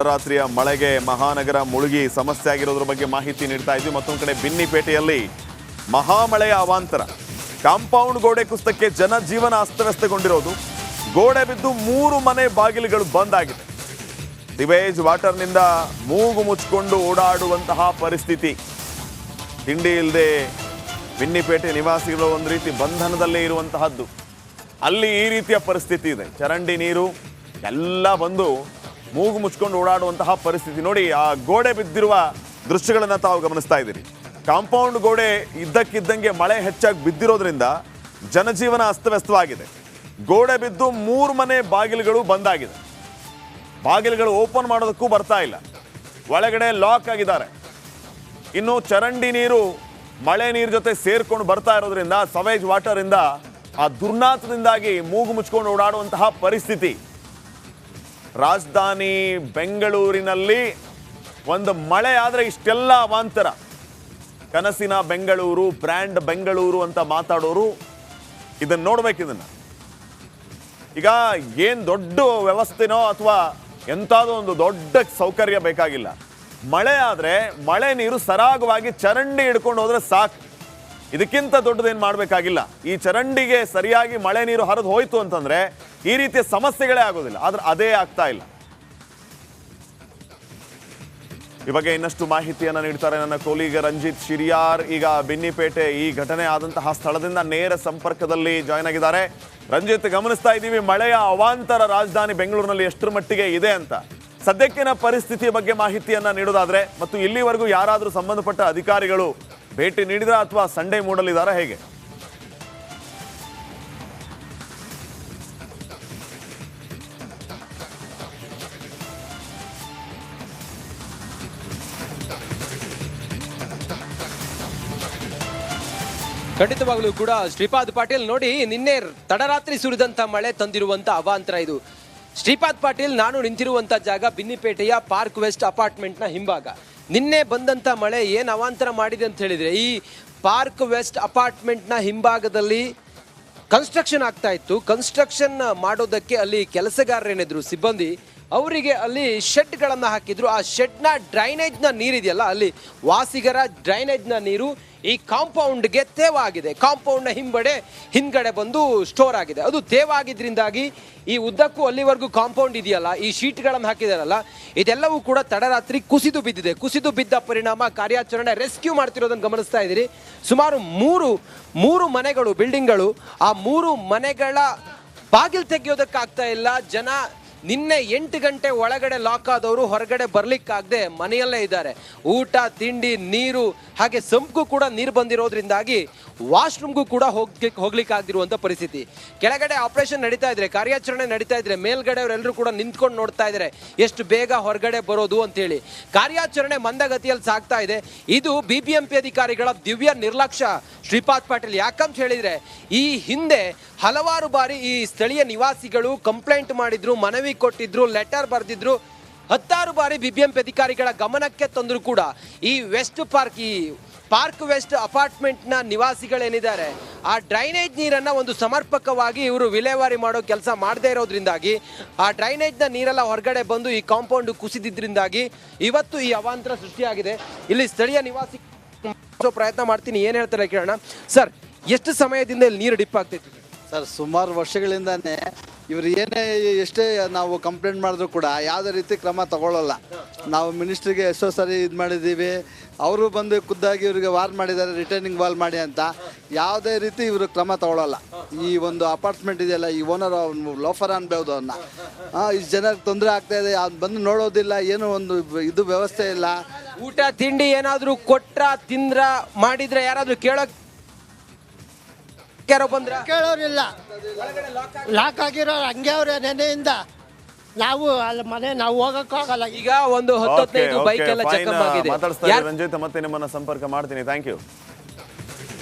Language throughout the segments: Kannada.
ರಾತ್ರಿಯ ಮಳೆಗೆ ಮಹಾನಗರ ಮುಳುಗಿ ಸಮಸ್ಯೆ ಆಗಿರೋದ್ರ ಬಗ್ಗೆ ಮಾಹಿತಿ ನೀಡ್ತಾ ಇದ್ವಿ. ಮತ್ತೊಂದು ಕಡೆ ಬಿನ್ನಿಪೇಟೆಯಲ್ಲಿ ಮಹಾಮಳೆಯ ಅವಾಂತರ, ಕಾಂಪೌಂಡ್ ಗೋಡೆ ಕುಸಿತಕ್ಕೆ ಜನಜೀವನ ಅಸ್ತವ್ಯಸ್ತಗೊಂಡಿರೋದು. ಗೋಡೆ ಬಿದ್ದು 3 ಮನೆ ಬಾಗಿಲುಗಳು ಬಂದ್ ಆಗಿದೆ. ಸಿವೇಜ್ ವಾಟರ್ನಿಂದ ಮೂಗು ಮುಚ್ಚಿಕೊಂಡು ಓಡಾಡುವಂತಹ ಪರಿಸ್ಥಿತಿ. ತಿಂಡಿ ಇಲ್ಲದೆ ಬಿನ್ನಿಪೇಟೆ ನಿವಾಸಿಗಳು ಒಂದು ರೀತಿ ಬಂಧನದಲ್ಲೇ ಇರುವಂತಹದ್ದು. ಅಲ್ಲಿ ಈ ರೀತಿಯ ಪರಿಸ್ಥಿತಿ ಇದೆ. ಚರಂಡಿ ನೀರು ಎಲ್ಲ ಬಂದು ಮೂಗು ಮುಚ್ಕೊಂಡು ಓಡಾಡುವಂತಹ ಪರಿಸ್ಥಿತಿ. ನೋಡಿ, ಆ ಗೋಡೆ ಬಿದ್ದಿರುವ ದೃಶ್ಯಗಳನ್ನು ತಾವು ಗಮನಿಸ್ತಾ ಇದ್ದೀರಿ. ಕಾಂಪೌಂಡ್ ಗೋಡೆ ಇದ್ದಕ್ಕಿದ್ದಂಗೆ ಮಳೆ ಹೆಚ್ಚಾಗಿ ಬಿದ್ದಿರೋದ್ರಿಂದ ಜನಜೀವನ ಅಸ್ತವ್ಯಸ್ತವಾಗಿದೆ. ಗೋಡೆ ಬಿದ್ದು 3 ಮನೆ ಬಾಗಿಲುಗಳು ಬಂದಾಗಿದೆ. ಬಾಗಿಲುಗಳು ಓಪನ್ ಮಾಡೋದಕ್ಕೂ ಬರ್ತಾ ಇಲ್ಲ, ಒಳಗಡೆ ಲಾಕ್ ಆಗಿದ್ದಾರೆ. ಇನ್ನು ಚರಂಡಿ ನೀರು ಮಳೆ ನೀರು ಜೊತೆ ಸೇರ್ಕೊಂಡು ಬರ್ತಾ ಇರೋದ್ರಿಂದ ಸವೇಜ್ ವಾಟರ್ ಇಂದ ಆ ದುರ್ನಾಥದಿಂದಾಗಿ ಮೂಗು ಮುಚ್ಕೊಂಡು ಓಡಾಡುವಂತಹ ಪರಿಸ್ಥಿತಿ. ರಾಜಧಾನಿ ಬೆಂಗಳೂರಿನಲ್ಲಿ ಒಂದು ಮಳೆ ಆದರೆ ಇಷ್ಟೆಲ್ಲ ಅವಾಂತರ. ಕನಸಿನ ಬೆಂಗಳೂರು, ಬ್ರ್ಯಾಂಡ್ ಬೆಂಗಳೂರು ಅಂತ ಮಾತಾಡೋರು ಇದನ್ನ ನೋಡ್ಬೇಕು. ಇದನ್ನ ಈಗ ಏನ್ ದೊಡ್ಡ ವ್ಯವಸ್ಥೆನೋ ಅಥವಾ ಎಂತಾದೋ ಒಂದು ದೊಡ್ಡ ಸೌಕರ್ಯ ಬೇಕಾಗಿಲ್ಲ. ಮಳೆ ಆದ್ರೆ ಮಳೆ ನೀರು ಸರಾಗವಾಗಿ ಚರಂಡಿ ಹಿಡ್ಕೊಂಡು ಹೋದ್ರೆ ಸಾಕು. ಇದಕ್ಕಿಂತ ದೊಡ್ಡದೇನು ಮಾಡಬೇಕಾಗಿಲ್ಲ. ಈ ಚರಂಡಿಗೆ ಸರಿಯಾಗಿ ಮಳೆ ನೀರು ಹರಿದು ಹೋಯ್ತು ಅಂತಂದ್ರೆ ಈ ರೀತಿಯ ಸಮಸ್ಯೆಗಳೇ ಆಗೋದಿಲ್ಲ. ಆದ್ರೆ ಅದೇ ಆಗ್ತಾ ಇಲ್ಲ. ಈ ಬಗ್ಗೆ ಇನ್ನಷ್ಟು ಮಾಹಿತಿಯನ್ನು ನೀಡ್ತಾರೆ ನನ್ನ ಕೊಲೀಗ ರಂಜಿತ್ ಶಿರಿಯಾರ್. ಈಗ ಬಿನ್ನಿಪೇಟೆ ಈ ಘಟನೆ ಆದಂತಹ ಸ್ಥಳದಿಂದ ನೇರ ಸಂಪರ್ಕದಲ್ಲಿ ಜಾಯ್ನ್ ಆಗಿದ್ದಾರೆ. ರಂಜಿತ್, ಗಮನಿಸ್ತಾ ಇದ್ದೀವಿ ಮಳೆಯ ಅವಾಂತರ ರಾಜಧಾನಿ ಬೆಂಗಳೂರಿನಲ್ಲಿ ಎಷ್ಟರ ಮಟ್ಟಿಗೆ ಇದೆ ಅಂತ. ಸದ್ಯಕ್ಕಿನ ಪರಿಸ್ಥಿತಿಯ ಬಗ್ಗೆ ಮಾಹಿತಿಯನ್ನ ನೀಡೋದಾದ್ರೆ, ಮತ್ತು ಇಲ್ಲಿವರೆಗೂ ಯಾರಾದರೂ ಸಂಬಂಧಪಟ್ಟ ಅಧಿಕಾರಿಗಳು ಭೇಟಿ ನೀಡಿದ್ರ ಅಥವಾ ಸಂಡೇ ಮೂಡಲಿದ್ದಾರಾ, ಹೇಗೆ? ಖಂಡಿತವಾಗ್ಲೂ ಕೂಡ ಶ್ರೀಪಾದ್ ಪಾಟೀಲ್, ನೋಡಿ ನಿನ್ನೆ ತಡರಾತ್ರಿ ಸುರಿದಂತ ಮಳೆ ತಂದಿರುವಂತ ಅವಾಂತರ ಇದು. ಶ್ರೀಪಾದ್ ಪಾಟೀಲ್, ನಾನು ನಿಂತಿರುವಂತ ಜಾಗ ಬಿನ್ನಿಪೇಟೆಯ ಪಾರ್ಕ್ ವೆಸ್ಟ್ ಅಪಾರ್ಟ್ಮೆಂಟ್ ನ ಹಿಂಭಾಗ. ನಿನ್ನೆ ಬಂದಂತ ಮಳೆ ಏನ್ ಅವಾಂತರ ಮಾಡಿದೆ ಅಂತ ಹೇಳಿದ್ರೆ, ಈ ಪಾರ್ಕ್ ವೆಸ್ಟ್ ಅಪಾರ್ಟ್ಮೆಂಟ್ ನ ಹಿಂಭಾಗದಲ್ಲಿ ಕನ್ಸ್ಟ್ರಕ್ಷನ್ ಆಗ್ತಾ ಇತ್ತು. ಕನ್ಸ್ಟ್ರಕ್ಷನ್ ಮಾಡೋದಕ್ಕೆ ಅಲ್ಲಿ ಕೆಲಸಗಾರರೇನಿದ್ರು ಸಿಬ್ಬಂದಿ, ಅವರಿಗೆ ಅಲ್ಲಿ ಶೆಡ್ಗಳನ್ನು ಹಾಕಿದ್ರು. ಆ ಶೆಡ್ನ ಡ್ರೈನೇಜ್ನ ನೀರಿದೆಯಲ್ಲ, ಅಲ್ಲಿ ವಾಸಿಗರ ಡ್ರೈನೇಜ್ನ ನೀರು ಈ ಕಾಂಪೌಂಡ್ಗೆ ತೇವಾಗಿದೆ. ಕಾಂಪೌಂಡ್ನ ಹಿಂದ್ಗಡೆ ಬಂದು ಸ್ಟೋರ್ ಆಗಿದೆ. ಅದು ತೇವಾಗಿದ್ರಿಂದಾಗಿ ಈ ಉದ್ದಕ್ಕೂ ಅಲ್ಲಿವರೆಗೂ ಕಾಂಪೌಂಡ್ ಇದೆಯಲ್ಲ, ಈ ಶೀಟ್ಗಳನ್ನು ಹಾಕಿದಾರಲ್ಲ, ಇದೆಲ್ಲವೂ ಕೂಡ ತಡರಾತ್ರಿ ಕುಸಿದು ಬಿದ್ದಿದೆ. ಕುಸಿದು ಬಿದ್ದ ಪರಿಣಾಮ ಕಾರ್ಯಾಚರಣೆ ರೆಸ್ಕ್ಯೂ ಮಾಡ್ತಿರೋದನ್ನು ಗಮನಿಸ್ತಾ ಇದ್ದೀರಿ. ಸುಮಾರು ಮೂರು ಮನೆಗಳು, ಬಿಲ್ಡಿಂಗ್ಗಳು, ಆ 3 ಮನೆಗಳ ಬಾಗಿಲು ತೆಗೆಯೋದಕ್ಕಾಗ್ತಾ ಇಲ್ಲ. ಜನ ನಿನ್ನೆ 8 ಗಂಟೆ ಒಳಗಡೆ ಲಾಕ್ ಆದವರು ಹೊರಗಡೆ ಬರ್ಲಿಕ್ಕಾಗದೆ ಮನೆಯಲ್ಲೇ ಇದ್ದಾರೆ. ಊಟ, ತಿಂಡಿ, ನೀರು, ಹಾಗೆ ಸಂಪ್ಗೂ ಕೂಡ ನೀರು ಬಂದಿರೋದ್ರಿಂದಾಗಿ ವಾಶ್ರೂಮ್ಗೂ ಕೂಡ ಹೋಗ್ಲಿಕ್ಕಾಗದಿರುವಂಥ ಪರಿಸ್ಥಿತಿ. ಕೆಳಗಡೆ ಆಪರೇಷನ್ ನಡೀತಾ ಇದ್ರೆ, ಕಾರ್ಯಾಚರಣೆ ನಡೀತಾ ಇದ್ರೆ, ಮೇಲ್ಗಡೆ ಅವರೆಲ್ಲರೂ ಕೂಡ ನಿಂತ್ಕೊಂಡು ನೋಡ್ತಾ ಇದ್ದಾರೆ ಎಷ್ಟು ಬೇಗ ಹೊರಗಡೆ ಬರೋದು ಅಂತೇಳಿ. ಕಾರ್ಯಾಚರಣೆ ಮಂದಗತಿಯಲ್ಲಿ ಸಾಗ್ತಾ ಇದೆ. ಇದು BBMP ಅಧಿಕಾರಿಗಳ ದಿವ್ಯ ನಿರ್ಲಕ್ಷ್ಯ ಶ್ರೀಪಾದ್ ಪಾಟೀಲ್. ಯಾಕಂತ ಹೇಳಿದ್ರೆ, ಈ ಹಿಂದೆ ಹಲವಾರು ಬಾರಿ ಈ ಸ್ಥಳೀಯ ನಿವಾಸಿಗಳು ಕಂಪ್ಲೇಂಟ್ ಮಾಡಿದ್ರು, ಮನವಿ ಕೊಟ್ಟಿದ್ರು, ಲೆಟರ್ ಬರೆದಿದ್ರು. 10 ಬಾರಿ BBMP ಅಧಿಕಾರಿಗಳ ಗಮನಕ್ಕೆ ತಂದ್ರು ಕೂಡ ಈ ಪಾರ್ಕ್ ವೆಸ್ಟ್ ಅಪಾರ್ಟ್ಮೆಂಟ್ನ ನಿವಾಸಿಗಳೇನಿದ್ದಾರೆ, ಆ ಡ್ರೈನೇಜ್ ನೀರನ್ನು ಒಂದು ಸಮರ್ಪಕವಾಗಿ ಇವರು ವಿಲೇವಾರಿ ಮಾಡೋ ಕೆಲಸ ಮಾಡದೇ ಇರೋದ್ರಿಂದಾಗಿ ಆ ಡ್ರೈನೇಜ್ನ ನೀರೆಲ್ಲ ಹೊರಗಡೆ ಬಂದು ಈ ಕಾಂಪೌಂಡ್ ಕುಸಿದಿದ್ರಿಂದಾಗಿ ಇವತ್ತು ಈ ಅವಾಂತರ ಸೃಷ್ಟಿಯಾಗಿದೆ. ಇಲ್ಲಿ ಸ್ಥಳೀಯ ನಿವಾಸಿ ಪ್ರಯತ್ನ ಮಾಡ್ತೀನಿ, ಏನು ಹೇಳ್ತಾರೆ ಕೇಳೋಣ. ಸರ್, ಎಷ್ಟು ಸಮಯದಿಂದ ಇಲ್ಲಿ ನೀರು ಡಿಪ್ ಆಗ್ತೈತಿ? ಸರ್, ಸುಮಾರು ವರ್ಷಗಳಿಂದಾನೇ ಇವರು ಎಷ್ಟೇ ನಾವು ಕಂಪ್ಲೇಂಟ್ ಮಾಡಿದ್ರು ಕೂಡ ಯಾವುದೇ ರೀತಿ ಕ್ರಮ ತಗೊಳ್ಳಲ್ಲ. ನಾವು ಮಿನಿಸ್ಟ್ರಿಗೆ ಎಷ್ಟೋ ಸರಿ ಇದು ಮಾಡಿದ್ದೀವಿ. ಅವರು ಬಂದು ಖುದ್ದಾಗಿ ಇವರಿಗೆ ವಾರ್ ಮಾಡಿದ್ದಾರೆ, ರಿಟರ್ನಿಂಗ್ ವಾಲ್ ಮಾಡಿ ಅಂತ. ಯಾವುದೇ ರೀತಿ ಇವರು ಕ್ರಮ ತಗೊಳ್ಳಲ್ಲ. ಈ ಒಂದು ಅಪಾರ್ಟ್ಮೆಂಟ್ ಇದೆಯಲ್ಲ, ಈ ಓನರ್ ಲೋಫರ್ ಅನ್ಬೋದು ಅವನ್ನ. ಇಷ್ಟು ಜನಕ್ಕೆ ತೊಂದರೆ ಆಗ್ತಾ ಇದೆ, ಅವ್ನು ಬಂದು ನೋಡೋದಿಲ್ಲ, ಏನೋ ಒಂದು ಇದು ವ್ಯವಸ್ಥೆ ಇಲ್ಲ. ಊಟ ತಿಂಡಿ ಏನಾದರೂ ಕೊಟ್ರ, ತಿಂದ್ರ, ಮಾಡಿದ್ರೆ ಯಾರಾದರೂ ಕೇಳೋರಿಲ್ಲ. ಲಾಕ್ ಆಗಿರೋ ಹಂಗೆ ಅವ್ರೆ ನೆನೆಯಿಂದ. ನಾವು ಅಲ್ಲಿ ಮನೆ ನಾವು ಹೋಗಕ್ಕಾಗಲ್ಲ. ಈಗ ಒಂದು 10-15 ಬೈಕ್ ಎಲ್ಲ ಚೆಕಪ್ ಆಗಿದೆ. ರಂಜಿತ್, ಮತ್ತೆ ನಿಮ್ಮನ್ನ ಸಂಪರ್ಕ ಮಾಡ್ತೀನಿ. Thank you.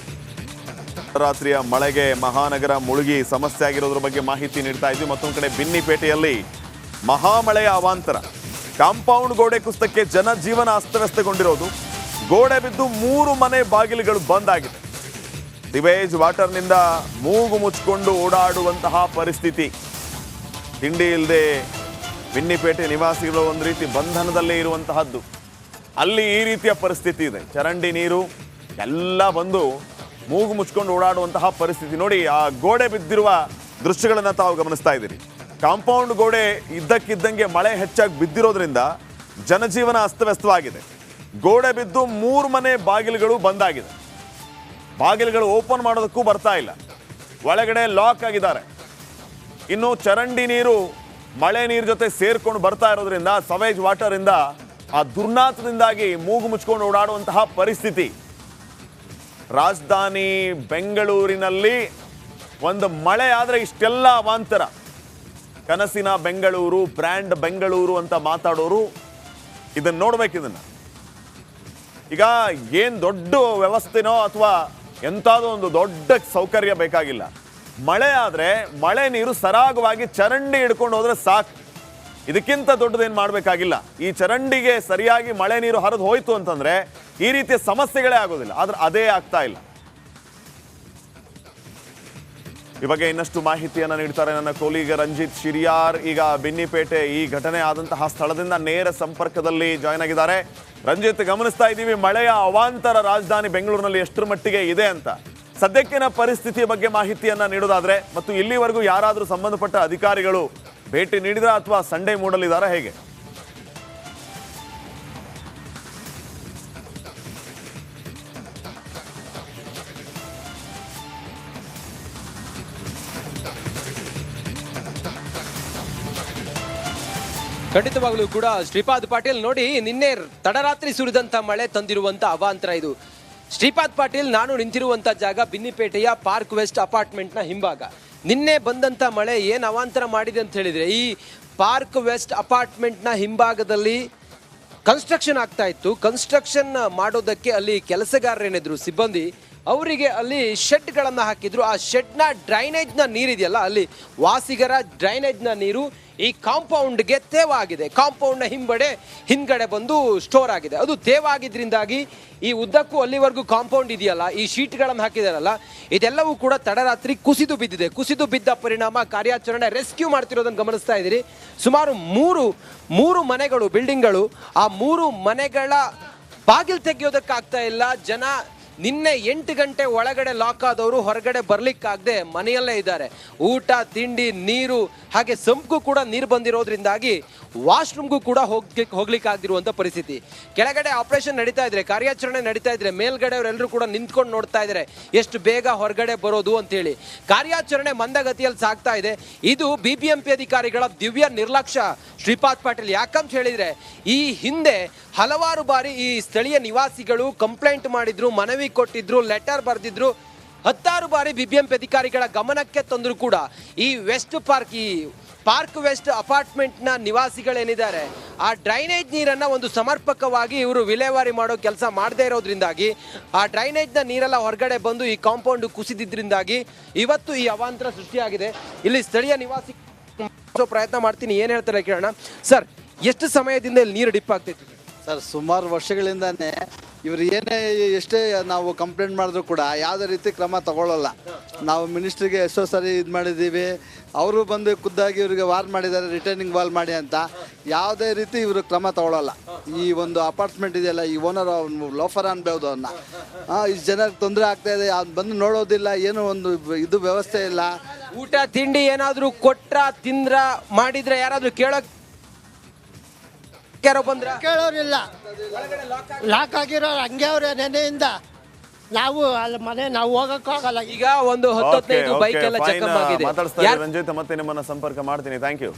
ರಾತ್ರಿಯ ಮಳೆಗೆ ಮಹಾನಗರ ಮುಳುಗಿ ಸಮಸ್ಯೆ ಆಗಿರೋದ್ರ ಬಗ್ಗೆ ಮಾಹಿತಿ ನೀಡ್ತಾ ಇದ್ವಿ. ಮತ್ತೊಂದು ಕಡೆ ಬಿನ್ನಿಪೇಟೆಯಲ್ಲಿ ಮಹಾಮಳೆಯ ಅವಾಂತರ, ಕಾಂಪೌಂಡ್ ಗೋಡೆ ಕುಸಿತಕ್ಕೆ ಜನಜೀವನ ಅಸ್ತವ್ಯಸ್ತಗೊಂಡಿರೋದು. ಗೋಡೆ ಬಿದ್ದು 3 ಮನೆ ಬಾಗಿಲುಗಳು ಬಂದ್ ಆಗಿದೆ. ಸಿವೇಜ್ ವಾಟರ್ನಿಂದ ಮೂಗು ಮುಚ್ಚಿಕೊಂಡು ಓಡಾಡುವಂತಹ ಪರಿಸ್ಥಿತಿ. ತಿಂಡಿ ಇಲ್ಲದೆ ಬಿನ್ನಿಪೇಟೆ ನಿವಾಸಿಗಳು ಒಂದು ರೀತಿ ಬಂಧನದಲ್ಲೇ ಇರುವಂತಹದ್ದು. ಅಲ್ಲಿ ಈ ರೀತಿಯ ಪರಿಸ್ಥಿತಿ ಇದೆ. ಚರಂಡಿ ನೀರು ಎಲ್ಲ ಬಂದು ಮೂಗು ಮುಚ್ಕೊಂಡು ಓಡಾಡುವಂತಹ ಪರಿಸ್ಥಿತಿ. ನೋಡಿ, ಆ ಗೋಡೆ ಬಿದ್ದಿರುವ ದೃಶ್ಯಗಳನ್ನು ತಾವು ಗಮನಿಸ್ತಾ ಇದ್ದೀರಿ. ಕಾಂಪೌಂಡ್ ಗೋಡೆ ಇದ್ದಕ್ಕಿದ್ದಂಗೆ ಮಳೆ ಹೆಚ್ಚಾಗಿ ಬಿದ್ದಿರೋದ್ರಿಂದ ಜನಜೀವನ ಅಸ್ತವ್ಯಸ್ತವಾಗಿದೆ. ಗೋಡೆ ಬಿದ್ದು 3 ಮನೆ ಬಾಗಿಲುಗಳು ಬಂದಾಗಿದೆ. ಬಾಗಿಲುಗಳು ಓಪನ್ ಮಾಡೋದಕ್ಕೂ ಬರ್ತಾ ಇಲ್ಲ. ಒಳಗಡೆ ಲಾಕ್ ಆಗಿದ್ದಾರೆ. ಇನ್ನು ಚರಂಡಿ ನೀರು ಮಳೆ ನೀರು ಜೊತೆ ಸೇರ್ಕೊಂಡು ಬರ್ತಾ ಇರೋದ್ರಿಂದ ಸವೇಜ್ ವಾಟರ್ ಇಂದ ಆ ದುರ್ನಾಥದಿಂದಾಗಿ ಮೂಗು ಮುಚ್ಕೊಂಡು ಓಡಾಡುವಂತಹ ಪರಿಸ್ಥಿತಿ. ರಾಜಧಾನಿ ಬೆಂಗಳೂರಿನಲ್ಲಿ ಒಂದು ಮಳೆ ಆದರೆ ಇಷ್ಟೆಲ್ಲ ಅವಾಂತರ. ಕನಸಿನ ಬೆಂಗಳೂರು, ಬ್ರ್ಯಾಂಡ್ ಬೆಂಗಳೂರು ಅಂತ ಮಾತಾಡೋರು ಇದನ್ನ ನೋಡ್ಬೇಕು. ಇದನ್ನ ಈಗ ಏನ್ ದೊಡ್ಡ ವ್ಯವಸ್ಥೆನೋ ಅಥವಾ ಎಂತಾದೋ ಒಂದು ದೊಡ್ಡ ಸೌಕರ್ಯ ಬೇಕಾಗಿಲ್ಲ. ಮಳೆ ಆದ್ರೆ ಮಳೆ ನೀರು ಸರಾಗವಾಗಿ ಚರಂಡಿ ಹಿಡ್ಕೊಂಡು ಹೋದ್ರೆ ಸಾಕು. ಇದಕ್ಕಿಂತ ದೊಡ್ಡದೇನು ಮಾಡಬೇಕಾಗಿಲ್ಲ. ಈ ಚರಂಡಿಗೆ ಸರಿಯಾಗಿ ಮಳೆ ನೀರು ಹರಿದು ಹೋಯ್ತು ಅಂತಂದ್ರೆ ಈ ರೀತಿಯ ಸಮಸ್ಯೆಗಳೇ ಆಗೋದಿಲ್ಲ. ಆದ್ರೆ ಅದೇ ಆಗ್ತಾ ಇಲ್ಲ. ಈ ಬಗ್ಗೆ ಇನ್ನಷ್ಟು ಮಾಹಿತಿಯನ್ನ ನೀಡ್ತಾರೆ ನನ್ನ ಕೊಲೀಗ ರಂಜಿತ್ ಶಿರಿಯಾರ್. ಈಗ ಬಿನ್ನಿಪೇಟೆ ಈ ಘಟನೆ ಆದಂತಹ ಸ್ಥಳದಿಂದ ನೇರ ಸಂಪರ್ಕದಲ್ಲಿ ಜಾಯ್ನ್ ಆಗಿದ್ದಾರೆ. ರಂಜಿತ್, ಗಮನಿಸ್ತಾ ಇದ್ದೀವಿ ಮಳೆಯ ಅವಾಂತರ ರಾಜಧಾನಿ ಬೆಂಗಳೂರಿನಲ್ಲಿ ಎಷ್ಟರ ಮಟ್ಟಿಗೆ ಇದೆ ಅಂತ. ಸದ್ಯಕ್ಕಿನ ಪರಿಸ್ಥಿತಿಯ ಬಗ್ಗೆ ಮಾಹಿತಿಯನ್ನ ನೀಡೋದಾದ್ರೆ, ಮತ್ತು ಇಲ್ಲಿವರೆಗೂ ಯಾರಾದರೂ ಸಂಬಂಧಪಟ್ಟ ಅಧಿಕಾರಿಗಳು ಭೇಟಿ ನೀಡಿದ್ರ ಅಥವಾ ಸಂಡೇ ಮೂಡಲಿದ್ದಾರಾ, ಹೇಗೆ? ಖಂಡಿತವಾಗ್ಲೂ ಕೂಡ ಶ್ರೀಪಾದ್ ಪಾಟೀಲ್, ನೋಡಿ ನಿನ್ನೆ ತಡರಾತ್ರಿ ಸುರಿದಂತ ಮಳೆ ತಂದಿರುವಂತ ಅವಾಂತರ ಇದು. ಶ್ರೀಪಾದ್ ಪಾಟೀಲ್, ನಾನು ನಿಂತಿರುವಂತ ಜಾಗ ಬಿನ್ನಿಪೇಟೆಯ ಪಾರ್ಕ್ ವೆಸ್ಟ್ ಅಪಾರ್ಟ್ಮೆಂಟ್ನ ಹಿಂಭಾಗ. ನಿನ್ನೆ ಬಂದಂತ ಮಳೆ ಏನು ಅವಾಂತರ ಮಾಡಿದೆ ಅಂತ ಹೇಳಿದ್ರೆ, ಈ ಪಾರ್ಕ್ ವೆಸ್ಟ್ ಅಪಾರ್ಟ್ಮೆಂಟ್ನ ಹಿಂಭಾಗದಲ್ಲಿ ಕನ್ಸ್ಟ್ರಕ್ಷನ್ ಆಗ್ತಾ ಇತ್ತು. ಕನ್ಸ್ಟ್ರಕ್ಷನ್ ಮಾಡೋದಕ್ಕೆ ಅಲ್ಲಿ ಕೆಲಸಗಾರರೇನಿದ್ರು ಸಿಬ್ಬಂದಿ, ಅವರಿಗೆ ಅಲ್ಲಿ ಶೆಡ್ಗಳನ್ನು ಹಾಕಿದ್ರು. ಆ ಶೆಡ್ನ ಡ್ರೈನೇಜ್ನ ನೀರಿದೆಯಲ್ಲ, ಅಲ್ಲಿ ವಾಸಿಗರ ಡ್ರೈನೇಜ್ನ ನೀರು ಈ ಕಾಂಪೌಂಡ್ಗೆ ತೇವಾಗಿದೆ. ಕಾಂಪೌಂಡ್ನ ಹಿಂದ್ಗಡೆ ಬಂದು ಸ್ಟೋರ್ ಆಗಿದೆ. ಅದು ತೇವಾಗಿದ್ರಿಂದಾಗಿ ಈ ಉದ್ದಕ್ಕೂ ಅಲ್ಲಿವರೆಗೂ ಕಾಂಪೌಂಡ್ ಇದೆಯಲ್ಲ, ಈ ಶೀಟ್ಗಳನ್ನು ಹಾಕಿದಾರಲ್ಲ, ಇದೆಲ್ಲವೂ ಕೂಡ ತಡರಾತ್ರಿ ಕುಸಿದು ಬಿದ್ದಿದೆ. ಕುಸಿದು ಬಿದ್ದ ಪರಿಣಾಮ ಕಾರ್ಯಾಚರಣೆ ರೆಸ್ಕ್ಯೂ ಮಾಡ್ತಿರೋದನ್ನು ಗಮನಿಸ್ತಾ ಇದ್ದೀರಿ. ಸುಮಾರು ಮೂರು ಮನೆಗಳು, ಬಿಲ್ಡಿಂಗ್ಗಳು, ಆ 3 ಮನೆಗಳ ಬಾಗಿಲು ತೆಗೆಯೋದಕ್ಕಾಗ್ತಾ ಇಲ್ಲ. ಜನ ನಿನ್ನೆ 8 ಗಂಟೆ ಒಳಗಡೆ ಲಾಕ್ ಆದವರು ಹೊರಗಡೆ ಬರ್ಲಿಕ್ಕಾಗದೆ ಮನೆಯಲ್ಲೇ ಇದ್ದಾರೆ. ಊಟ, ತಿಂಡಿ, ನೀರು, ಹಾಗೆ ಸಂಪ್ಗೂ ಕೂಡ ನೀರು ಬಂದಿರೋದ್ರಿಂದಾಗಿ ವಾಶ್ರೂಮ್ಗೂ ಕೂಡ ಹೋಗ್ಲಿಕ್ಕಾಗದಿರುವಂಥ ಪರಿಸ್ಥಿತಿ. ಕೆಳಗಡೆ ಆಪರೇಷನ್ ನಡೀತಾ ಇದ್ರೆ, ಕಾರ್ಯಾಚರಣೆ ನಡೀತಾ ಇದ್ರೆ, ಮೇಲ್ಗಡೆ ಅವರೆಲ್ಲರೂ ಕೂಡ ನಿಂತ್ಕೊಂಡು ನೋಡ್ತಾ ಇದ್ದಾರೆ ಎಷ್ಟು ಬೇಗ ಹೊರಗಡೆ ಬರೋದು ಅಂತೇಳಿ. ಕಾರ್ಯಾಚರಣೆ ಮಂದಗತಿಯಲ್ಲಿ ಸಾಗ್ತಾ ಇದೆ. ಇದು BBMP ಅಧಿಕಾರಿಗಳ ದಿವ್ಯ ನಿರ್ಲಕ್ಷ್ಯ ಶ್ರೀಪಾದ್ ಪಾಟೀಲ್. ಯಾಕಂತ ಹೇಳಿದ್ರೆ, ಈ ಹಿಂದೆ ಹಲವಾರು ಬಾರಿ ಈ ಸ್ಥಳೀಯ ನಿವಾಸಿಗಳು ಕಂಪ್ಲೇಂಟ್ ಮಾಡಿದ್ರು, ಮನವಿ ಕೊಟ್ಟಿದ್ರು, ಲೆಟರ್ ಬರೆದಿದ್ರು. 10 ಬಾರಿ BBMP ಅಧಿಕಾರಿಗಳ ಗಮನಕ್ಕೆ ತಂದ್ರು ಕೂಡ ಈ ಪಾರ್ಕ್ ವೆಸ್ಟ್ ಅಪಾರ್ಟ್ಮೆಂಟ್ನ ನಿವಾಸಿಗಳೇನಿದ್ದಾರೆ, ಆ ಡ್ರೈನೇಜ್ ನೀರನ್ನು ಒಂದು ಸಮರ್ಪಕವಾಗಿ ಇವರು ವಿಲೇವಾರಿ ಮಾಡೋ ಕೆಲಸ ಮಾಡದೇ ಇರೋದ್ರಿಂದಾಗಿ ಆ ಡ್ರೈನೇಜ್ನ ನೀರೆಲ್ಲ ಹೊರಗಡೆ ಬಂದು ಈ ಕಾಂಪೌಂಡ್ ಕುಸಿದಿದ್ರಿಂದಾಗಿ ಇವತ್ತು ಈ ಅವಾಂತರ ಸೃಷ್ಟಿಯಾಗಿದೆ. ಇಲ್ಲಿ ಸ್ಥಳೀಯ ನಿವಾಸಿ ಪ್ರಯತ್ನ ಮಾಡ್ತೀನಿ, ಏನು ಹೇಳ್ತಾರೆ ಕೇಳೋಣ. ಸರ್, ಎಷ್ಟು ಸಮಯದಿಂದ ಇಲ್ಲಿ ನೀರು ಡಿಪ್ ಆಗ್ತೈತಿ? ಸರ್, ಸುಮಾರು ವರ್ಷಗಳಿಂದಾನೇ ಇವರು ಎಷ್ಟೇ ನಾವು ಕಂಪ್ಲೇಂಟ್ ಮಾಡಿದ್ರು ಕೂಡ ಯಾವುದೇ ರೀತಿ ಕ್ರಮ ತಗೊಳ್ಳಲ್ಲ. ನಾವು ಮಿನಿಸ್ಟ್ರಿಗೆ ಎಷ್ಟೋ ಸರಿ ಇದು ಮಾಡಿದ್ದೀವಿ. ಅವರು ಬಂದು ಖುದ್ದಾಗಿ ಇವರಿಗೆ ವಾರ್ ಮಾಡಿದ್ದಾರೆ, ರಿಟರ್ನಿಂಗ್ ವಾಲ್ ಮಾಡಿ ಅಂತ. ಯಾವುದೇ ರೀತಿ ಇವರು ಕ್ರಮ ತಗೊಳ್ಳಲ್ಲ. ಈ ಒಂದು ಅಪಾರ್ಟ್ಮೆಂಟ್ ಇದೆಯಲ್ಲ, ಈ ಓನರ್ ಲೋಫರ್ ಅನ್ಬೋದು ಅವನ್ನ. ಇಷ್ಟು ಜನಕ್ಕೆ ತೊಂದರೆ ಆಗ್ತಾ ಇದೆ, ಅವ್ನು ಬಂದು ನೋಡೋದಿಲ್ಲ, ಏನೋ ಒಂದು ಇದು ವ್ಯವಸ್ಥೆ ಇಲ್ಲ. ಊಟ ತಿಂಡಿ ಏನಾದರೂ ಕೊಟ್ರ, ತಿಂದ್ರ, ಮಾಡಿದ್ರೆ ಯಾರಾದರೂ ಕೇಳೋರಿಲ್ಲ. ಲಾಕ್ ಆಗಿರೋರು ಹಂಗೆ ಅವ್ರೆ ನೆನೆಯಿಂದ. ನಾವು ಅಲ್ಲಿ ನಾವು ಹೋಗಕ್ಕಾಗಲ್ಲ. ಈಗ ಒಂದು 10-15 ಬೈಕ್ ಎಲ್ಲ ಚೆಕ್ ಆಗಿದೆ. ಮಾತಾಡ್ತಾ ರಂಜಿತ್, ಮತ್ತೆ ನಿಮ್ಮನ್ನ ಸಂಪರ್ಕ ಮಾಡ್ತೀನಿ. Thank you.